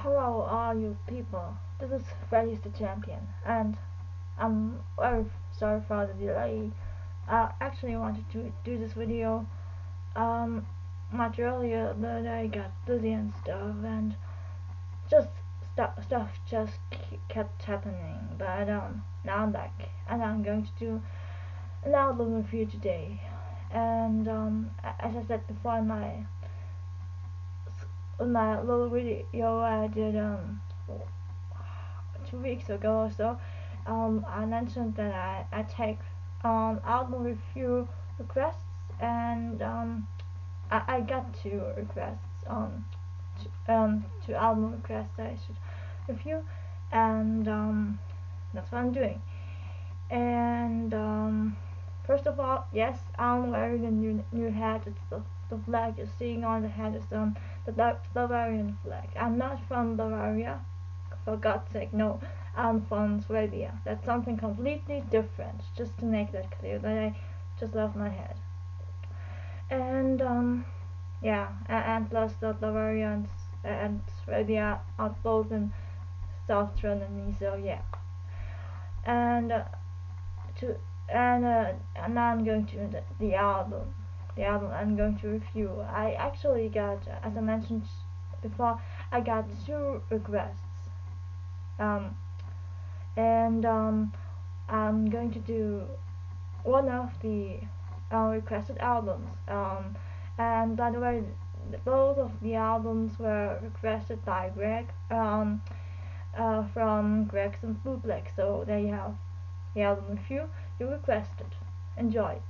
Hello, all you people. This is Freddy's the Champion, and I'm very sorry for the delay. I actually wanted to do this video um much earlier, but I got busy and stuff, and just stuff just kept happening. But now I'm back, and I'm going to do an album review today. And as I said before in my little video I did 2 weeks ago or so, I mentioned that I take album review requests, and I got 2 requests, two album requests I should review, and that's what I'm doing. And first of all, yes, I'm wearing a new hat. It's the flag you're seeing on the hat is the Bavarian flag. I'm not from Bavaria, for God's sake, no. I'm from Sweden. That's something completely different. Just to make that clear, that I just love my hat. And yeah, and plus the Bavarians and Sweden are both in South Germany, so yeah. And to and now I'm going to the album. The album I'm going to review. I actually got, as I mentioned before, I got 2 requests. Um, and I'm going to do one of the requested albums. And by the way, both of the albums were requested by Greg, from Gregson Bootleg. So there you have the album review you requested. Enjoy.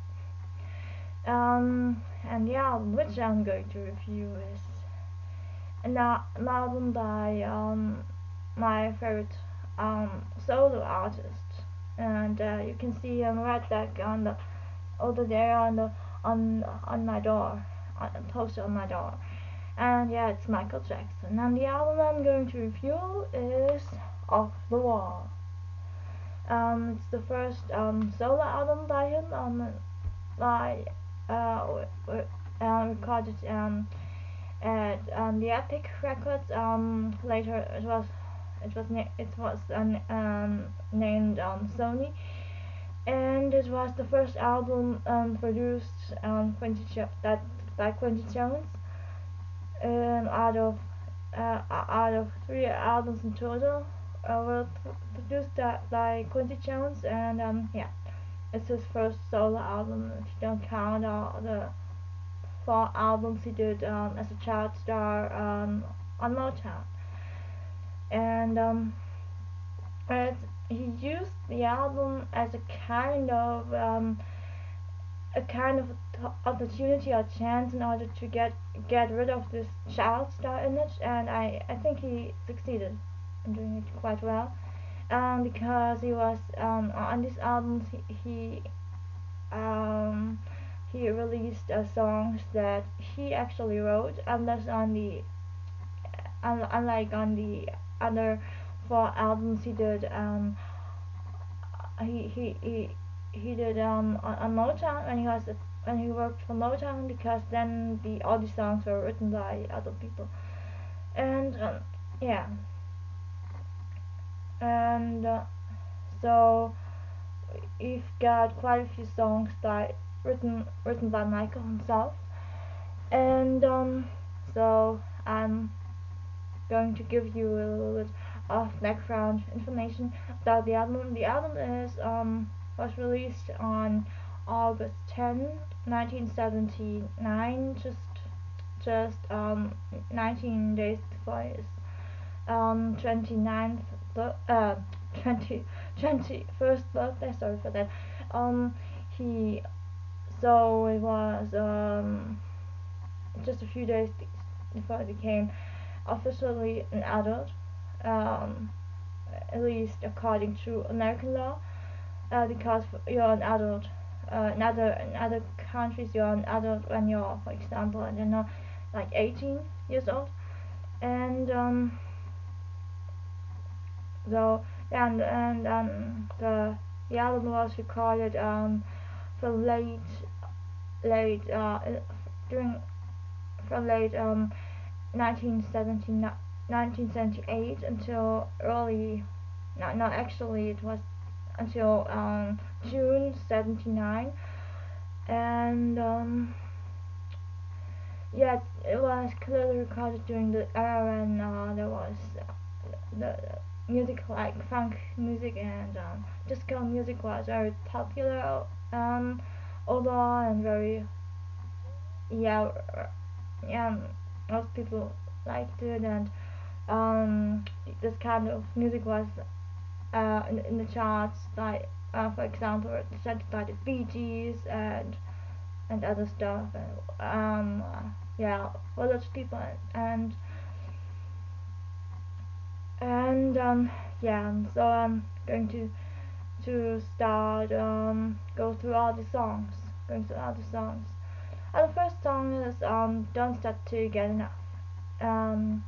And the album which I'm going to review is an album by my favorite um, solo artist, and you can see him right back on the over there on my door, on a poster on my door. And yeah, it's Michael Jackson. And the album I'm going to review is Off the Wall. It's the first solo album by him. By uh, recorded at the Epic Records. Later it was named Sony, and it was the first album produced that by Quincy Jones, out of out of 3 albums in total, were produced by Quincy Jones, and yeah, it's his first solo album if you don't count all the 4 albums he did as a child star on Motown. And he used the album as a kind of opportunity or chance in order to get rid of this child star image, and I think he succeeded in doing it quite well, because he was on these albums um, he released songs that he actually wrote, unlike on the other 4 albums he did. He he he he did on Motown when he worked for Motown, because then all the songs were written by other people. And yeah, and so we've got quite a few songs written by Michael himself. And so I'm going to give you a little bit of background information about the album. The album is was released on August 10th, 1979, just 19 days before his 29th uh 20 21st birthday. Sorry for that. He so it was just a few days before he became officially an adult, um, at least according to American law, because you're an adult. In other countries, you're an adult when you're, for example, I don't know, like 18 years old. And so the album was recorded from late during from late 1979 1978 until early. No, actually, it was until June 79, and yeah, it was clearly recorded during the era when there was the music like funk music and disco music was very popular, although and very yeah yeah most people liked it and um, this kind of music was in the charts like for example represented by the Bee Gees and other stuff yeah all those people and yeah so I'm going to start go through all the songs going through all the songs. The first song is Don't Stop Till You Get Enough, um,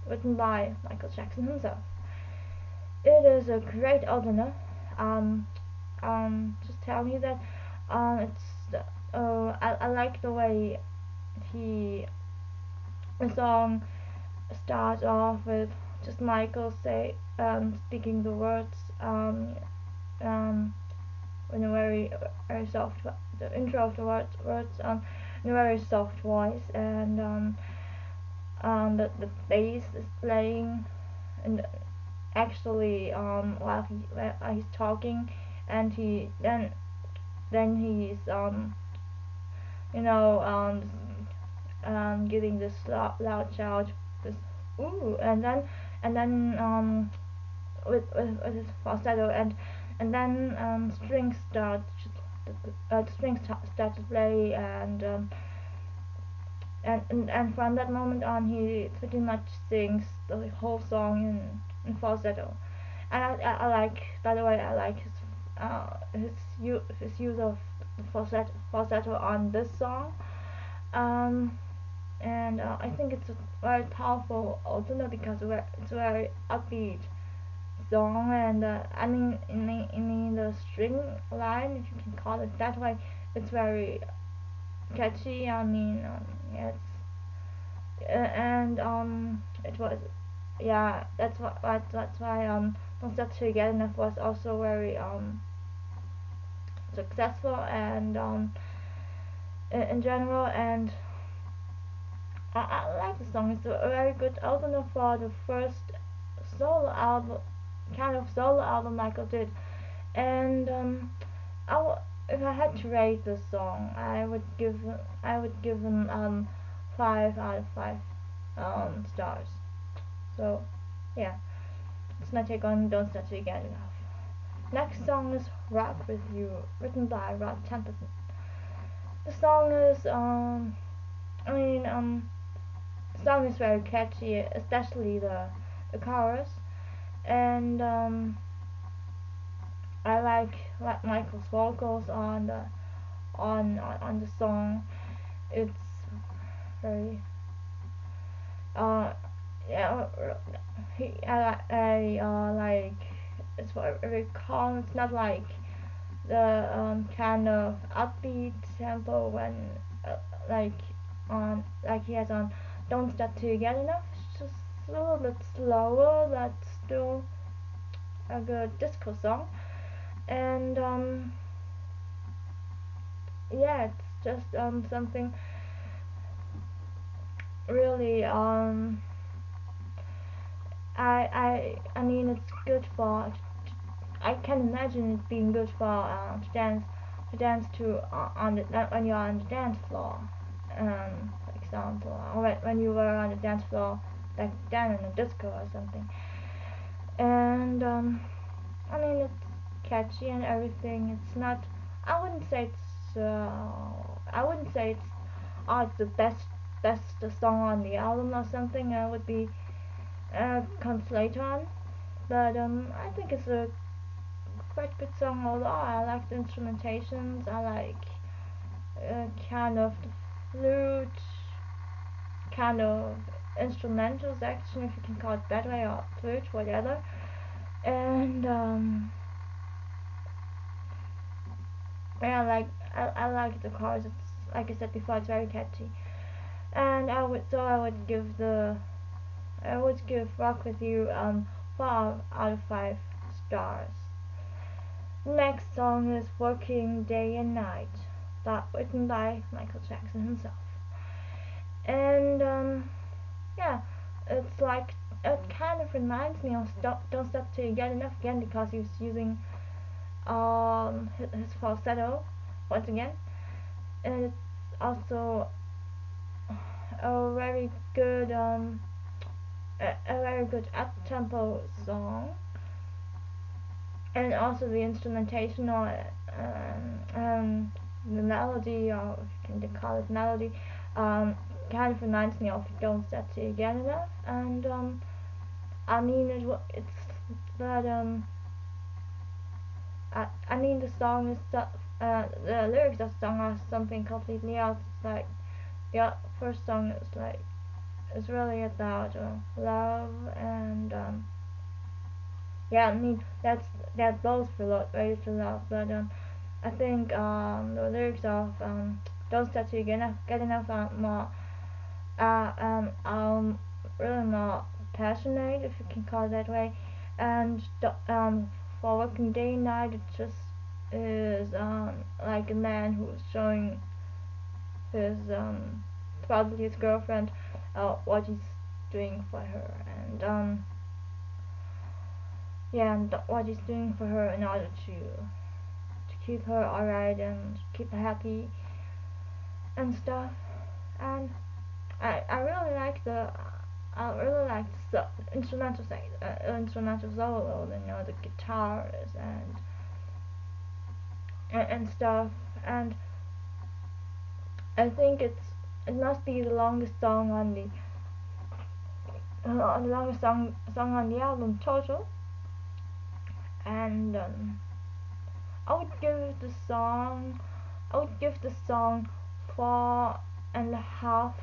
written by Michael Jackson himself. It is a great opener. Um, just tell me that it's I like the way he the song starts off with just Michael say speaking the words um, in a very soft the intro of the words in a very soft voice and the bass is playing and actually while he's talking and he then he's you know giving this loud shout this ooh and then with his falsetto and then strings start start to play and from that moment on he pretty much sings the whole song in falsetto and I like by the way I like his use of the falsetto on this song um, and I think it's a very powerful opener because it's a very upbeat song and I mean in the string line if you can call it that way it's very catchy I mean yeah, and it was yeah that's why Don't Stop Till You Get Enough was also very successful and in general and I like the song. It's a very good opener for the first solo album, kind of solo album Michael did. And if I had to rate the song, I would give him 5 out of 5 stars. So yeah, it's my take on Don't Start to Get Enough. Next song is Rock With You, written by Rod Temperton. The song is I mean the song is very catchy, especially the chorus, and I like Michael's vocals on the song. It's very uh yeah I like it's very calm. It's not like the kind of upbeat tempo when uh, like like he has on Don't Stop Till You Get Enough. It's just a little bit slower, but still a good disco song. And yeah, it's just something really I mean it's good for I can imagine it being good for to dance to on the when you're on the dance floor, for example, or when you were on the dance floor back then in a disco or something. And I mean it's catchy and everything. It's not. I wouldn't say it's. I wouldn't say it's. Oh, it's the best song on the album or something. I would be comes later on. But I think it's a quite good song overall. I like the instrumentations. I like kind of the flute, kind of instrumental section, if you can call it that way, or flute, whatever. And yeah, I like the chorus. It's like I said before, it's very catchy. And I would give the I would give Rock With You 4 out of 5 stars. Next song is Working Day and Night, that written by Michael Jackson himself. And yeah, it's like it kind of reminds me of Don't Stop Till You Get Enough again because he was using his falsetto once again, and it's also a very good a very good up tempo song, and also the instrumentation on it, the melody, or if you can call it melody, kind of reminds me of Don't Stop Till You Get Enough, and I mean it's but I mean the song is the lyrics of the song are something completely else. It's like the first song is like is really about love and yeah, I mean that both related to love, but I think the lyrics of Don't Stop Till You Get Enough are more really more passionate, if you can call it that way, and for Working Day and Night it just is like a man who's showing his probably his girlfriend what he's doing for her, and yeah, and what he's doing for her in order to keep her alright and keep her happy and stuff. And I really like the instrumental side, instrumental solo, the guitars and stuff. And I think it must be the longest song on the longest song on the album total. And I would give the song I would give the song 4.5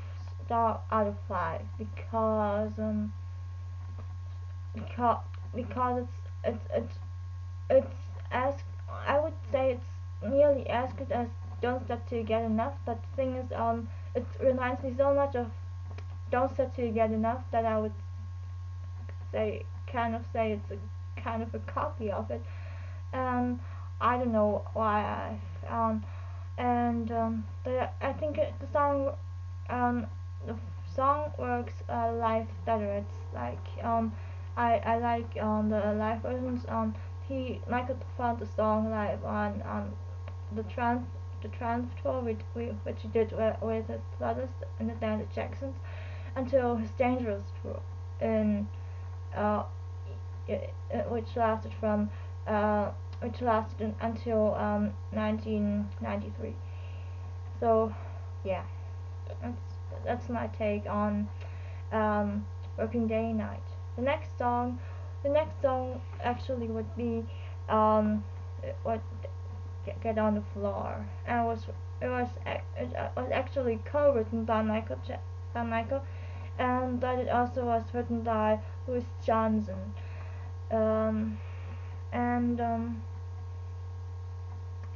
star out of 5 because because it's as I would say it's nearly as good as Don't Stop Till You Get Enough, but the thing is it reminds me so much of Don't Stop Till You Get Enough that I would say it's a kind of a copy of it. Um, I don't know why but I think um, the song works live better. It's like I like the live versions. Michael performed the song live on the trans tour which he did with his brothers and the band the Jacksons until his Dangerous tour in uh, which lasted from uh, until 1993. So yeah, that's that's my take on Working Day and Night. The next song, the next song actually would be um, what Get on the Floor, and it was actually co-written by Michael, and but it also was written by Louis Johnson. Um, and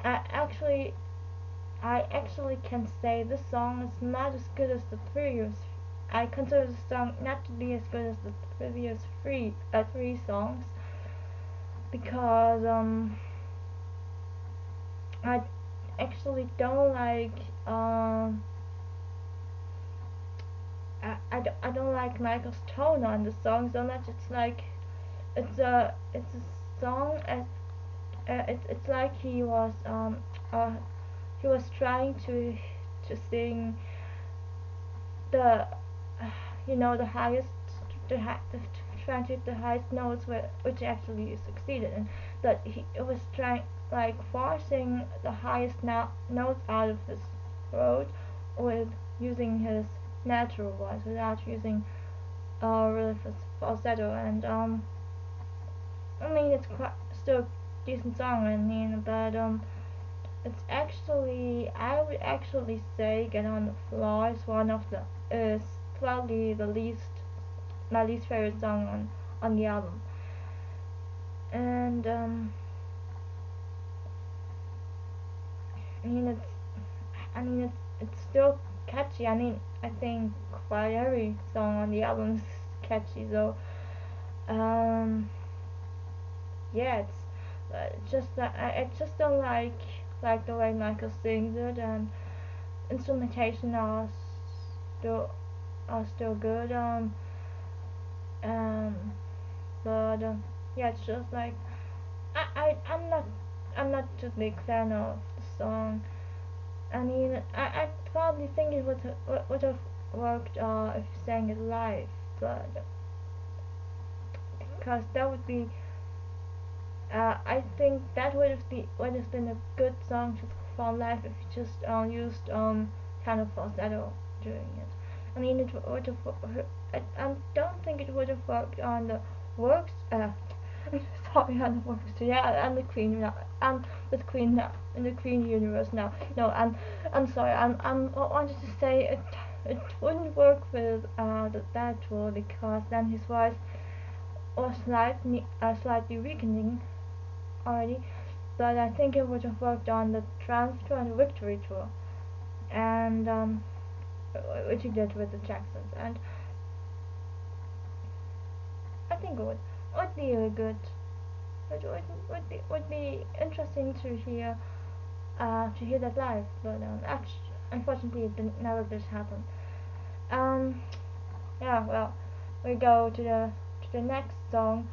I actually I actually can say this song is not as good as the previous. I consider the song not to be as good as the previous three songs because I actually don't like I don't like Michael's tone on the song so much. It's like it's a song as it's like uh, he was trying to sing the the highest the trying to hit the highest notes which actually succeeded in, but he was trying like forcing the highest notes out of his throat with using his natural voice without using really falsetto. And I mean it's quite still a decent song, I mean, but it's actually I would actually say Get on the Floor is one of the is probably the least my least favorite song on the album. And I mean it's still catchy. I mean I think quite every song on the album catchy. So um, yeah, it's just that I just don't like the way Michael sings it, and instrumentation still are still good. Um, but yeah, it's just like I'm not a big fan of the song. I mean, I probably think it would have worked if you sang it live, but because that would be I think that would have been a good song to perform live if you just used kind of falsetto during it. I mean, it would have. I don't think it would have worked on the works. Sorry, on the works. Yeah, and the Queen now. With Queen now in the Queen universe now. No, I'm sorry. I wanted to say it wouldn't work with that tool because then his voice was slightly weakening already, but I think it would have worked on the Trance Tour and the Victory Tour, and which he did with the Jacksons, and I think it would be a good, would be interesting to hear that live, but actually, unfortunately, never did happen. Um, yeah, well, we go to the next song.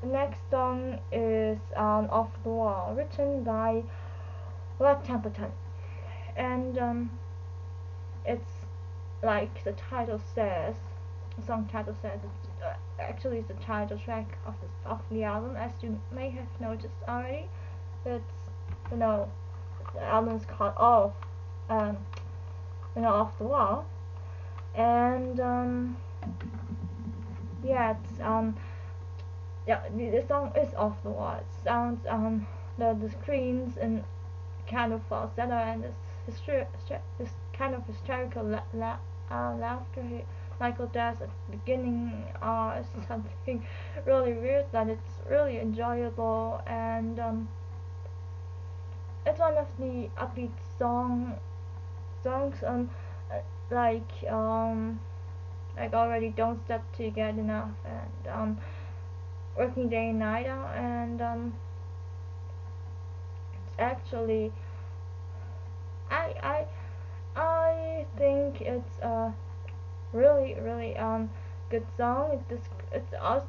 The next song is Off the Wall, written by Rod Temperton, and it's like the title says, the song title says, actually it's the title track of the album, as you may have noticed already. It's you know the album is called um, Off the Wall, and yeah, it's yeah, the song is off the wall. It sounds the screams and kind of falsetto and this kind of hysterical laughter Michael does at the beginning is something really weird, but it's really enjoyable, and it's one of the upbeat songs uh, like already Don't Stop Till You Get Enough, and Working Day and Night, and it's actually I I I think it's a really good song. It's also,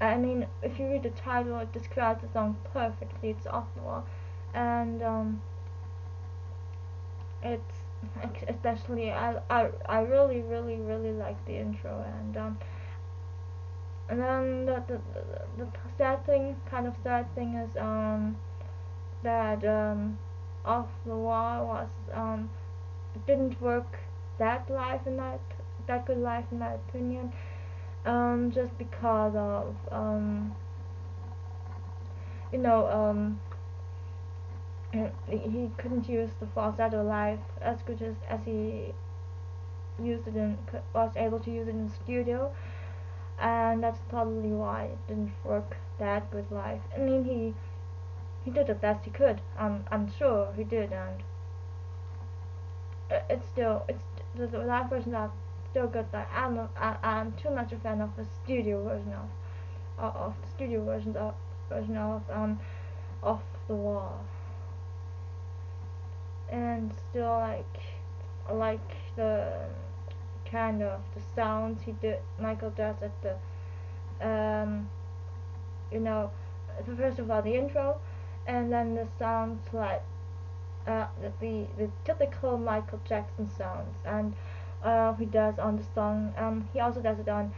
I mean, if you read the title, it describes the song perfectly. It's Off the Wall, and it's especially I really like the intro, and then the kind of sad thing is that Off the Wall was didn't work that good live in my opinion, just because of you know he couldn't use the falsetto live as good as he was able to use it in the studio, and that's probably why it didn't work that good live. I mean, he did the best he could. I'm sure he did, and it's the live versions are still good. But I'm too much a fan of the studio version of the studio version of Off the Wall, and still like the kind of the sounds Michael does at the um you know first of all the intro, and then the sounds like the typical Michael Jackson sounds, and he does on the song. He also does it on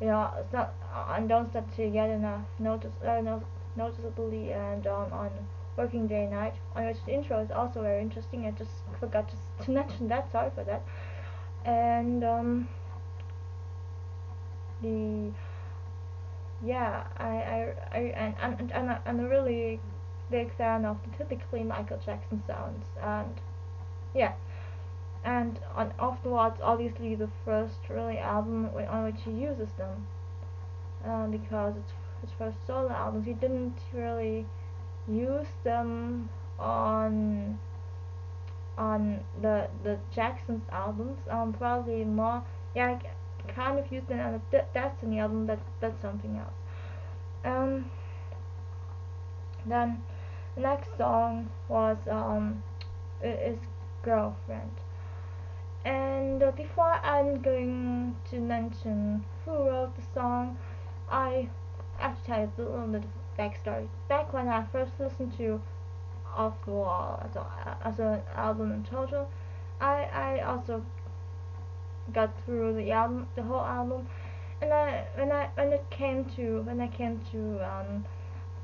it's not on Don't Stop Till You Get Enough noticeably, and on Working Day and Night, on which the intro is also very interesting. I just forgot to mention that. Sorry for that. And the yeah, I'm a really big fan of the typically Michael Jackson sounds, and yeah, and on Off the Wall, it's obviously the first really album on which he uses them, because it's his first solo album. He didn't really use them on the Jackson's albums. Probably more, yeah, kind of used it on the Destiny album. That's something else. Um, then the next song was is Girlfriend. And before I'm going to mention who wrote the song, I have to tell you a little bit of backstory. Back when I first listened to Off the Wall as an album in total, I also got through the whole album, and when I came to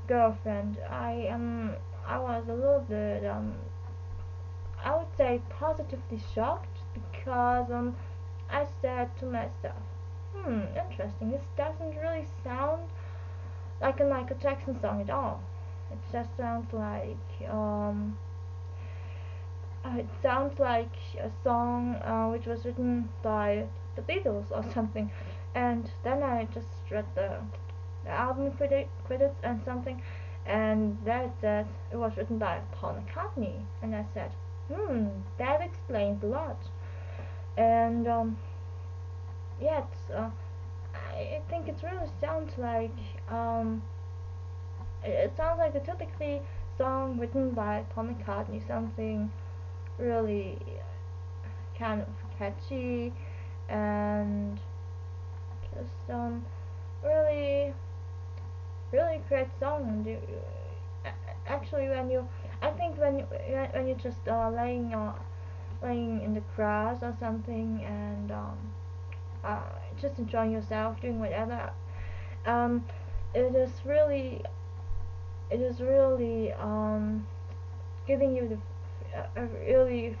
Girlfriend, I was a little bit I would say positively shocked because I said to myself, interesting. This doesn't really sound like a Michael Jackson song at all. It just sounds like a song which was written by the Beatles or something. And then I just read the album credits and something, and there it said it was written by Paul McCartney, and I said, that explains a lot. And yeah, I think it really sounds like it sounds like a typically song written by Paul McCartney, something really kind of catchy and just really really great song. And actually, I think when you just laying in the grass or something and uh, just enjoying yourself, doing whatever, um, it is really giving you a really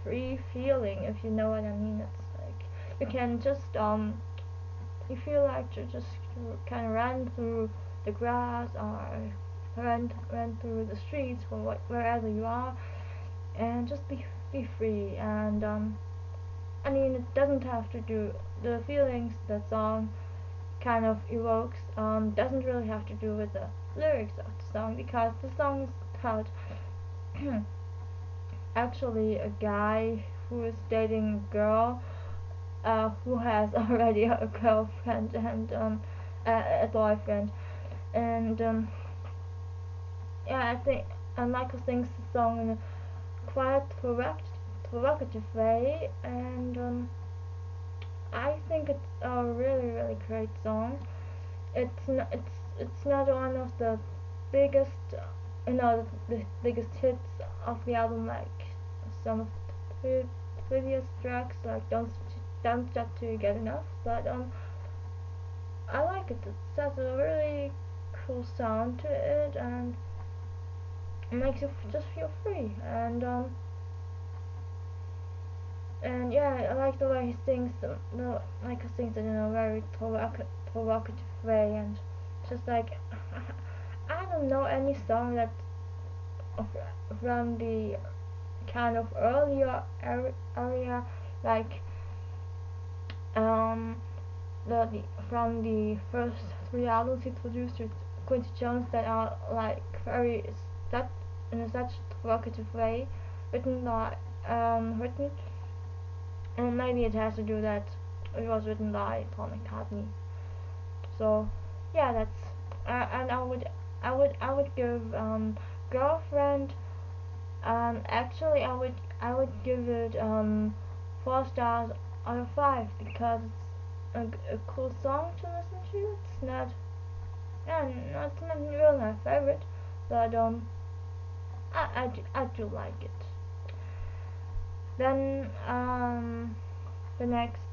free feeling, if you know what I mean. It's like you can just you feel like to just kind of run through the grass or run through the streets or wherever you are, and just be free. And I mean, it doesn't have to do the feelings that song kind of evokes. Doesn't really have to do with the lyrics of the song, because the song is about actually a guy who is dating a girl who has already a girlfriend and a boyfriend. And yeah, I think Michael sings the song in a quite provocative way, and I think it's a really really great song. It's not one of the biggest the biggest hits of the album, like some of the previous tracks, like Don't Stop Till You Get Enough, but I like it. It has a really cool sound to it, and it makes you just feel free. And yeah, I like the way he sings. Like he sings it in a very provocative way, and just like I don't know any song that from the kind of earlier area, like um the from the first three albums he produced with Quincy Jones, that are like very that in a such provocative way, written by written, and maybe it has to do that it was written by Paul McCartney. So yeah, that's and I would give Girlfriend, actually I would give it 4 stars out of 5, because it's a cool song to listen to. It's not, yeah, it's not really my favorite, but I do like it. Then the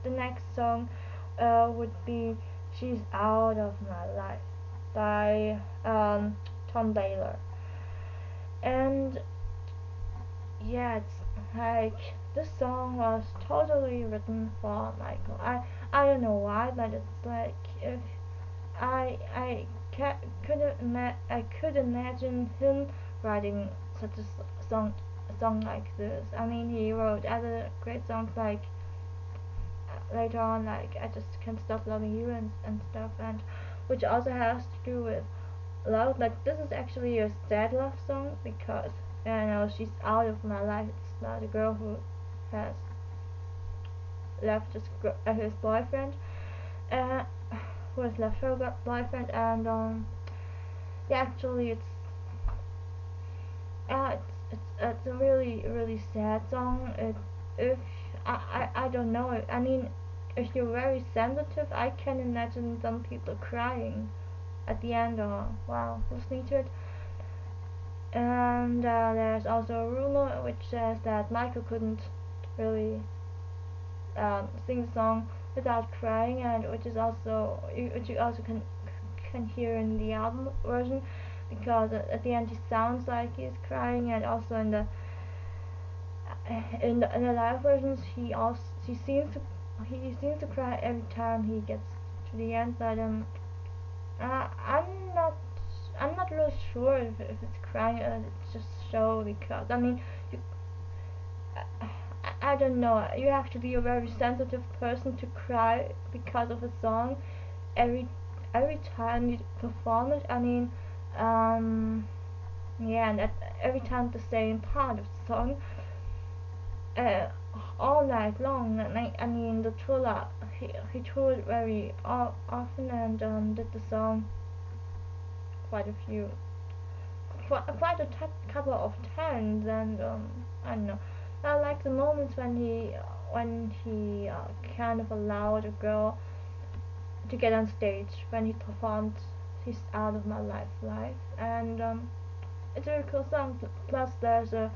next song would be She's Out of My Life by Tom Baylor. And yeah, it's like this song was totally written for Michael. I don't know why, but it's like if I could imagine him writing such a song like this. I mean, he wrote other great songs like later on, like I Just Can't Stop Loving You and stuff, and which also has to do with love. But this is actually a sad love song, because she's out of my life. It's about a girl who has left his boyfriend, uh, who has left her boyfriend, and yeah, actually it's a really sad song. If I don't know. I mean, if you're very sensitive, I can imagine some people crying at the end or while listening to it. And there's also a rumor which says that Michael couldn't really sing the song without crying, and which you also can hear in the album version, because at the end he sounds like he's crying, and also in the live versions he seems to cry every time he gets to the end, but uh, I'm not I'm not really sure if it's crying or it's just show, because I mean you, I don't know, you have to be a very sensitive person to cry because of a song every every time you perform it. I mean, um, yeah, and every time the same part of the song, uh, all night long. And I mean, the Tula, he toured very often, and did the song quite a few, quite a couple of times, and I don't know. I like the moments when he kind of allowed a girl to get on stage when he performed his Out of My Life live, and it's a very cool song. Plus, there's a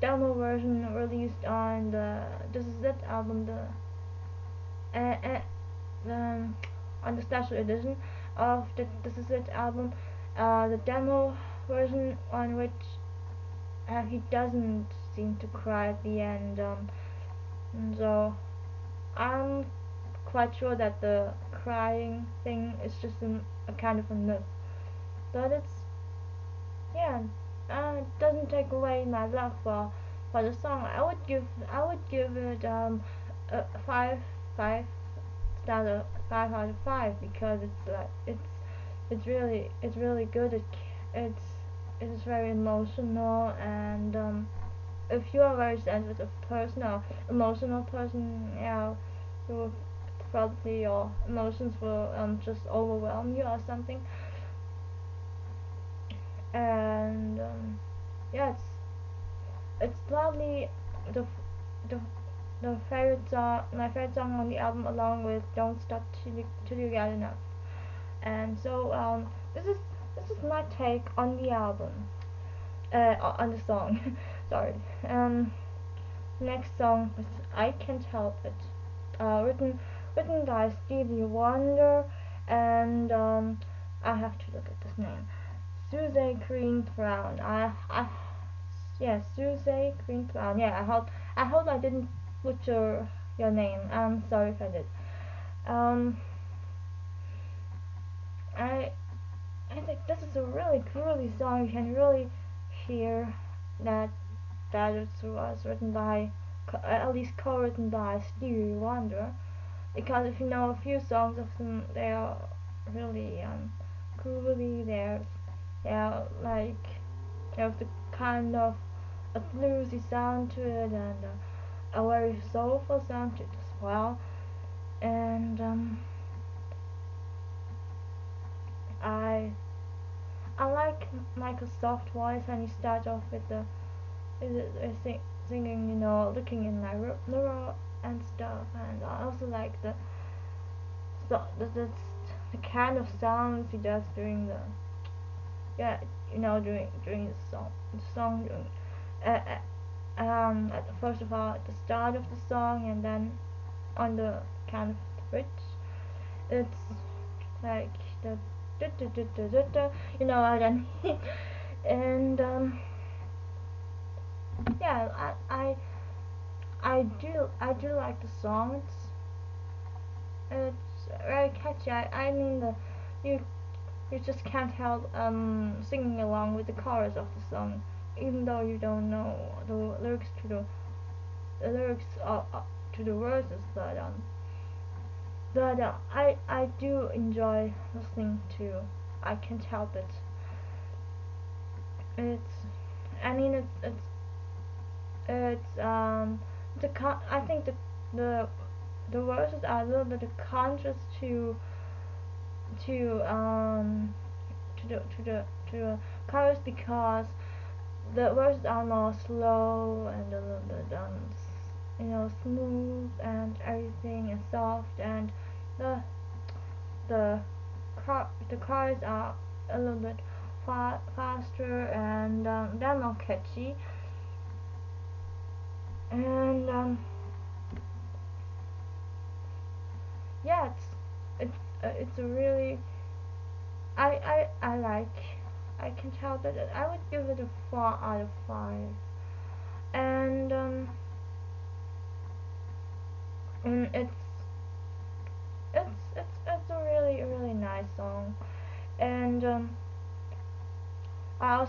demo version released on the This Is It album, the on the special edition of the This Is It album, the demo version on which he doesn't seem to cry at the end. So I'm quite sure that the crying thing is just a kind of a myth. But yeah, it doesn't take away my love for the song. I would give it a five star 5 out of 5, because it's really good. It's it's very emotional, and if you are a very sensitive person or emotional person, yeah, you will probably your emotions will just overwhelm you or something. And yeah, it's probably the the the favorite song, my favorite song on the album, along with "Don't Stop Till You Get Enough." And so this is my take on the album, on the song. Sorry. Next song is "I Can't Help It," written by Stevie Wonder, and I have to look at this name. Suze Green Brown. Yeah, Suze Green Brown. Yeah, I hope I didn't butcher your name. I'm sorry if I did. Um, I I think this is a really groovy song. You can really hear that it was written by, at least co-written by Stevie Wonder. Because if you know a few songs of them, they are really groovy. They're like, they have the kind of a bluesy sound to it, and a very soulful sound to it as well. And I I like Michael's soft voice when he starts off with singing, you know, looking in my mirror and stuff. And I also like the kind of sounds he does during the, yeah, you know, during the song during, first of all at the start of the song, and then on the kind of bridge. It's like the you know what I mean. And yeah, I do like the song. It's very catchy. I mean, the you you just can't help singing along with the chorus of the song, even though you don't know the lyrics to the lyrics to the verses. But I do enjoy listening to "I Can't Help It." It's I mean it's I think the the verses are a little bit of contrast to um to the chorus because the verses are more slow and a little bit smooth and everything is soft and the the the chorus are a little bit faster and they're more catchy and yeah it's a really I like I can tell that I would give it a 4 out of 5 and and it's a really nice song and I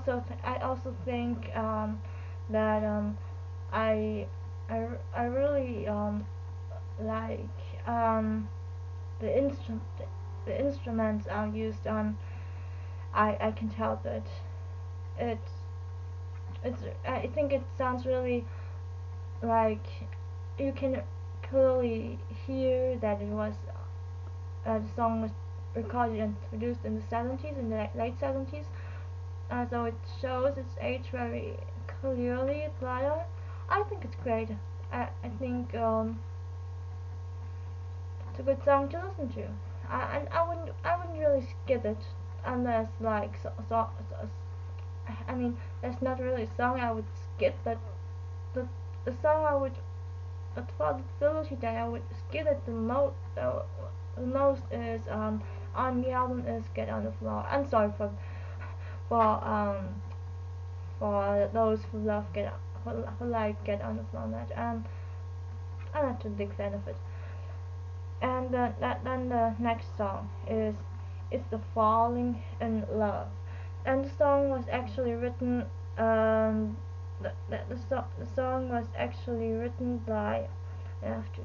also think that I I really like the the instruments are used on I can tell that it's it's I think it sounds really like you can clearly hear that it was the song was recorded and produced in the 70s in the late 70s so it shows its age very clearly but I think it's great I think it's a good song to listen to and I wouldn't really skip it unless like I mean that's not really a song I would skip but the the song I would the probability that I would skip it the most is on the album is Get on the Floor. I'm sorry for for those who love who like Get on the Floor that I'm not a big fan of it. And then the next song is It's the Falling in Love. And the song was actually written the song was actually written by after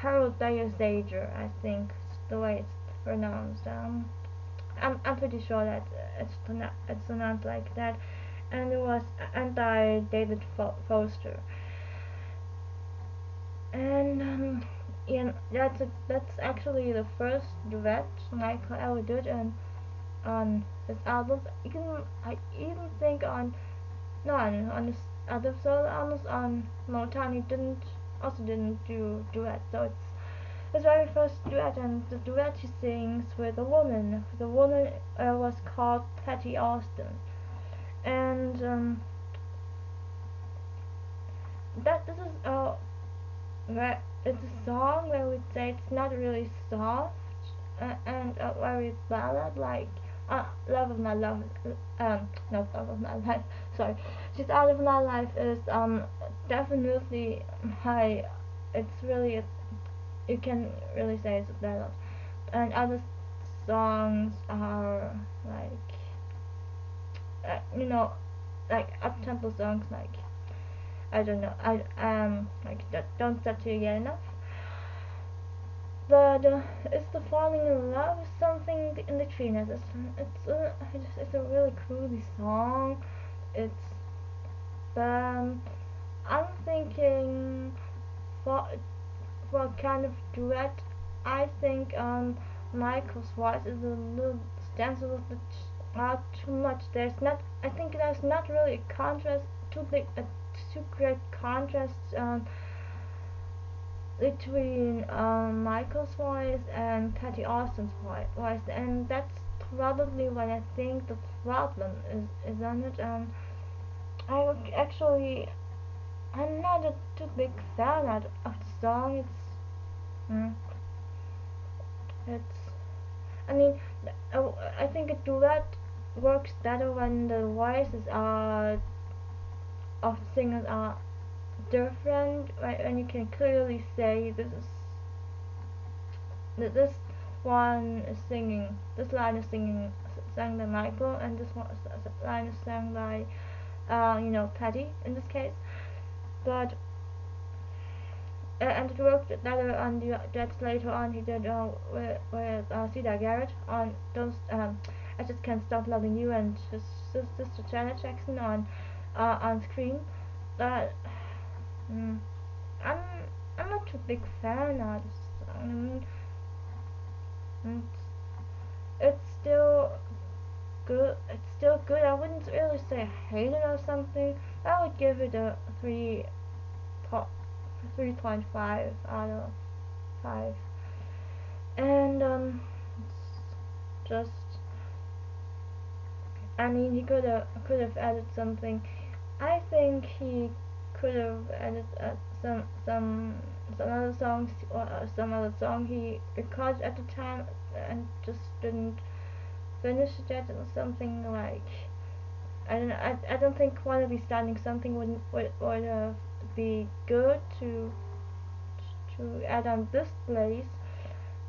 Carol Sager, I think is the way it's pronounced. I'm pretty sure that it's pronounced like that, and it was by David Foster. And yeah, that's actually the first duet Michael ever did, and on his albums. I even think on no on his other solo albums on Motown he didn't do duet. So it's his very first duet, and the duet he sings with a woman. The woman was called Patty Austin, and that this is it's a song where we'd say it's not really soft and very ballad like Love of My Love not Love of My Life sorry She's Out of My Life is definitely high it's really you can really say it's a ballad and other songs are like you know like up tempo songs like I don't know I like that Don't Stop Till You Get Enough but it's the falling in love with something in between us. It's a really cool song. It's I'm thinking for kind of duet. I think Michael's voice is a little stands a little bit too much. There's not. I think there's not really a contrast too big a too great contrast between Michael's voice and Patty Austin's voice, and that's probably what I think the problem is on it. I would actually, I'm not a too big fan of the song. Mm, it's, I mean, I think a duet works better when the voices are of the singers are different, right? And you can clearly say this one is singing, this line is sang by Michael, and this one line is sang by, Patty in this case. But and it worked better on the that's later on he did with Sida Garrett on Don't I Just Can't Stop Loving You and his sister Janet Jackson on Scream. But mm, I'm I'm not a big fan of this song. I mean, it's still good. It's still good. I wouldn't really say I hate it or something. I would give it a 3.5 out of 5. And it's just, I mean, he could have added something. I think he could have added some other songs or some other song he recorded at the time and just didn't finish it yet, or something like, I don't know. I don't think Wanna Be Standing something would have be good to add on this place,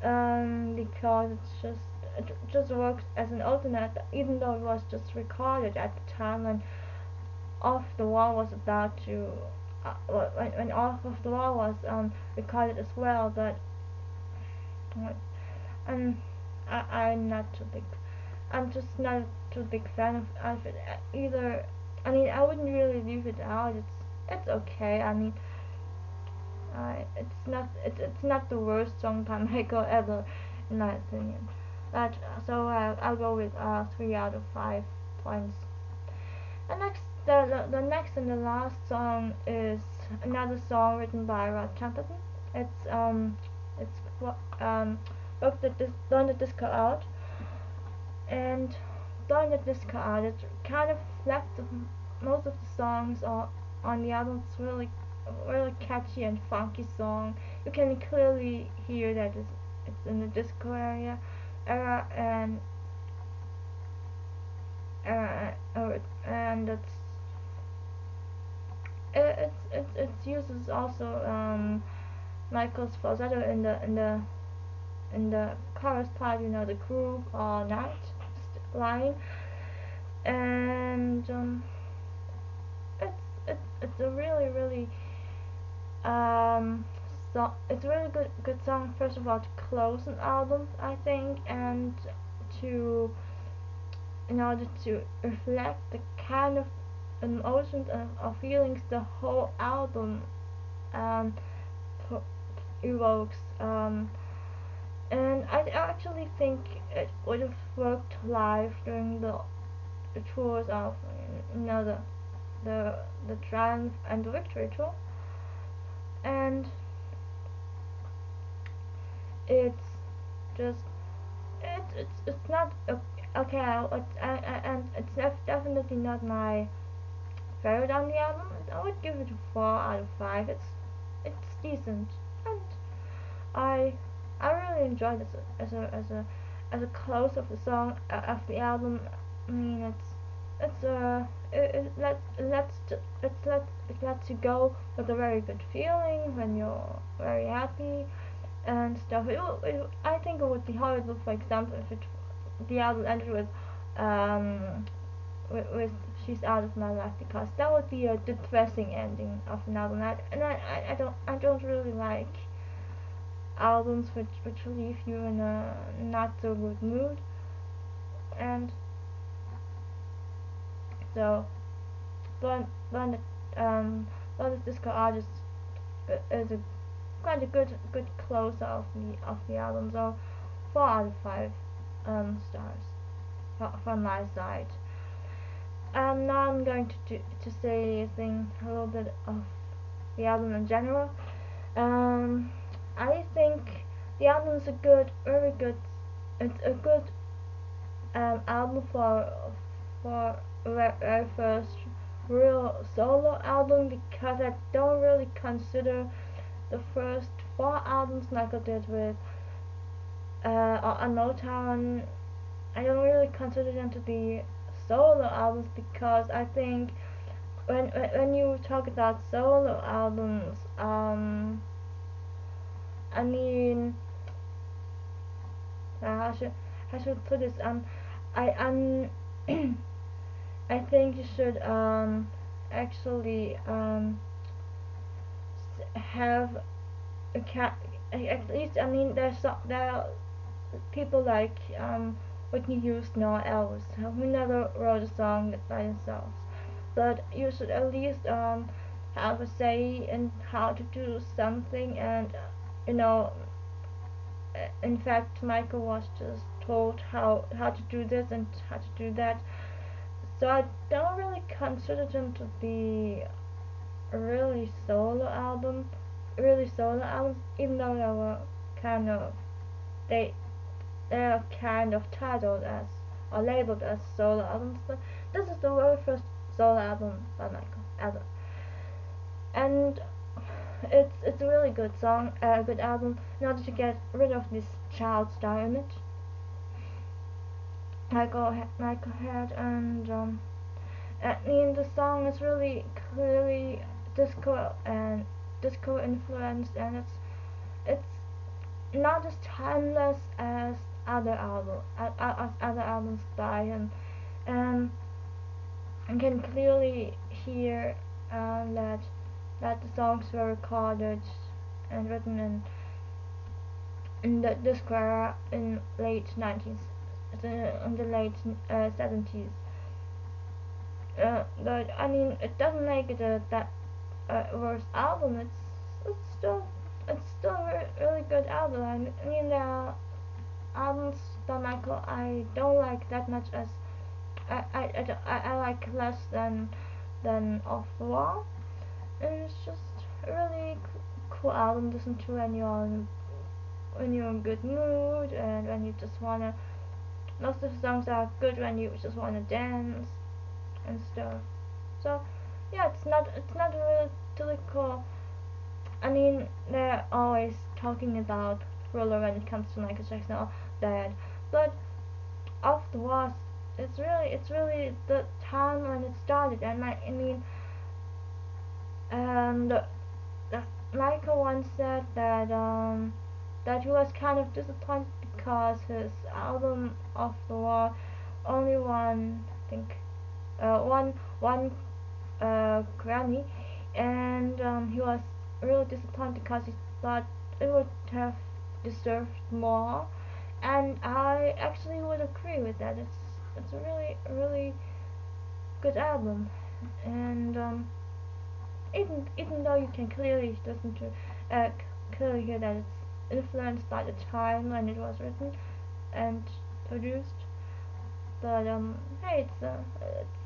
because it just works as an alternate, even though it was just recorded at the time when Off the Wall was about to, when Off of the Wall was recorded as well. But I'm I'm not too big. I'm just not too big fan of it either. I mean, I wouldn't really leave it out. It's okay. I mean, it's not the worst song by Michael ever, in my opinion. But so I'll go with 3 out of 5 points. The next the next and the last song is another song written by Rod Temperton. It's Work the Learn the Disco Out, and Learn the Disco Out. It kind of left most of the songs on the album. It's really catchy and funky song. You can clearly hear that it's in the disco era, and it uses also Michael's falsetto in the chorus part, the groove or night line, and it's a really it's a really good song. First of all, to close an album, I think, and to in order to reflect the kind of emotions or feelings the whole album um, evokes. And I actually think it would have worked live during the tours of, the the Triumph and the Victory tour, and it's just it's not okay. And it's definitely not my favorite on the album. I would give it a 4 out of 5. It's decent, and I I really enjoyed it as a close of the song of the album. I mean, it lets you go with a very good feeling when you're very happy and stuff. I think it would be horrible, for example, if the album ended um with She's Out of My Life, because that would be a depressing ending of an album. I don't really like albums which leave you in a not so good mood, and so Blended Blended Disco Artist is a quite a good close of the album. So 4 out of 5 stars from my side. Now I'm going to say a little bit of the album in general. Um, I think the album is a good, very good. It's a good album for very first real solo album, because I don't really consider the first 4 albums Michael did with on Motown. I don't really consider them to be solo albums, because I think when you talk about solo albums, I mean, how should put this? I I think you should actually have a cat. At least, I mean, there are people like Whitney Houston or Elvis who never wrote a song by themselves. But you should at least have a say in how to do something, and you know, in fact, Michael was just told how to do this and how to do that. So I don't really consider them to be really solo albums, even though they were kind of they they're kind of titled as or labeled as solo albums. But this is the very first solo album by Michael ever, and it's a really good song, a good album. In order to get rid of this child star image Michael had, and I mean the song is really clearly disco influenced, and it's not as timeless as other albums by him, and I can clearly hear that the songs were recorded and written in the square in the late 70s. But I mean, it doesn't make it that worst album. It's still a really good album. I mean, there are albums by Michael I don't like that much as I like less than Off the Wall. And it's just a really cool album to listen to when you're in good mood, and when you just wanna. Most of the songs are good when you just wanna dance and stuff. So yeah, it's not really typical. I mean, they're always talking about Thriller when it comes to Michael Jackson or that, but Off the Wall, it's really the time when it started, and I mean, and Michael once said that he was kind of disappointed because his album Off the Wall only won, I think, one Grammy, and he was really disappointed because he thought it would have deserved more. And I actually would agree with that. It's a really good album, and even though you can clearly listen to clearly hear that it's influenced by the time when it was written and produced. But hey, it's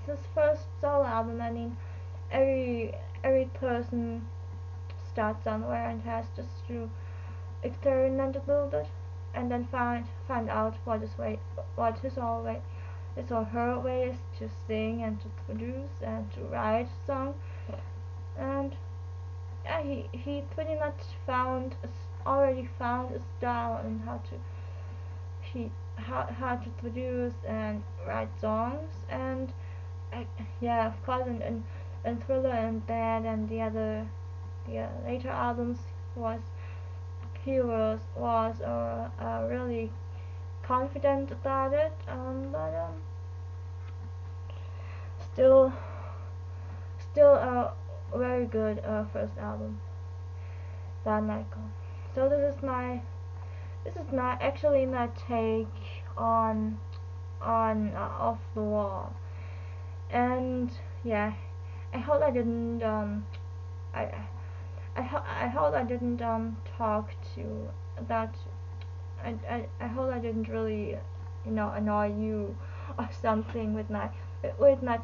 his first solo album. I mean, every person starts somewhere and has just to experiment a little bit, and then find out what his or her way is to sing and to produce and to write songs. And yeah, he pretty much already found a style in how to produce and write songs. And yeah, of course, and Thriller and that and the later albums was he was really confident about it, but still still a very good first album by Michael. So this is my actually my take on Off the Wall. And yeah, I hope I didn't I I hope I didn't talk to that. I hope I didn't really annoy you or something with my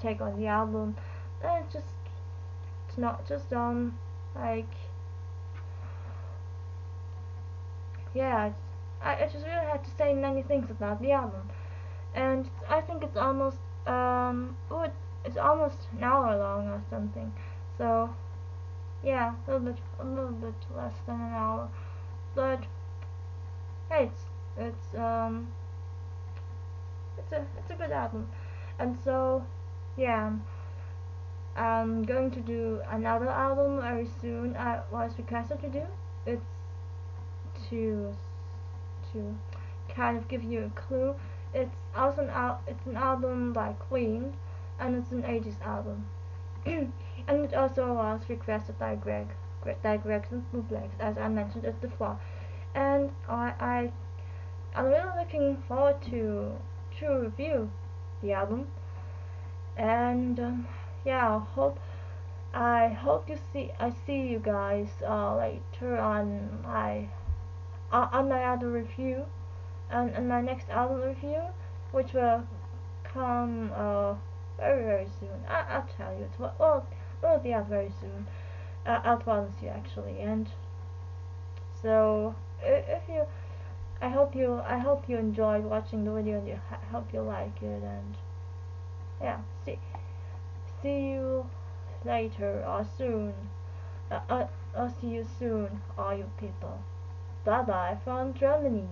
take on the album. Just it's not just like yeah, I just really had to say many things about the album, and I think it's almost an hour long or something. So yeah, a little bit less than an hour, but hey, it's a good album, and so yeah, I'm going to do another album very soon. I was requested to do. It's to to kind of give you a clue. It's an album by Queen, and it's an 80s album. And it also was requested by Gregson Bootlegs, as I mentioned it before. And I'm really looking forward to review the album. And yeah, I hope I see you guys later on my other review and my next album review, which will come very soon. I'll tell you. Will be out very soon. I'll promise you actually. And so if you, I hope you enjoyed watching the video and hope you like it. And yeah, see you later or soon. I'll see you soon, all you people. Bye bye from Germany.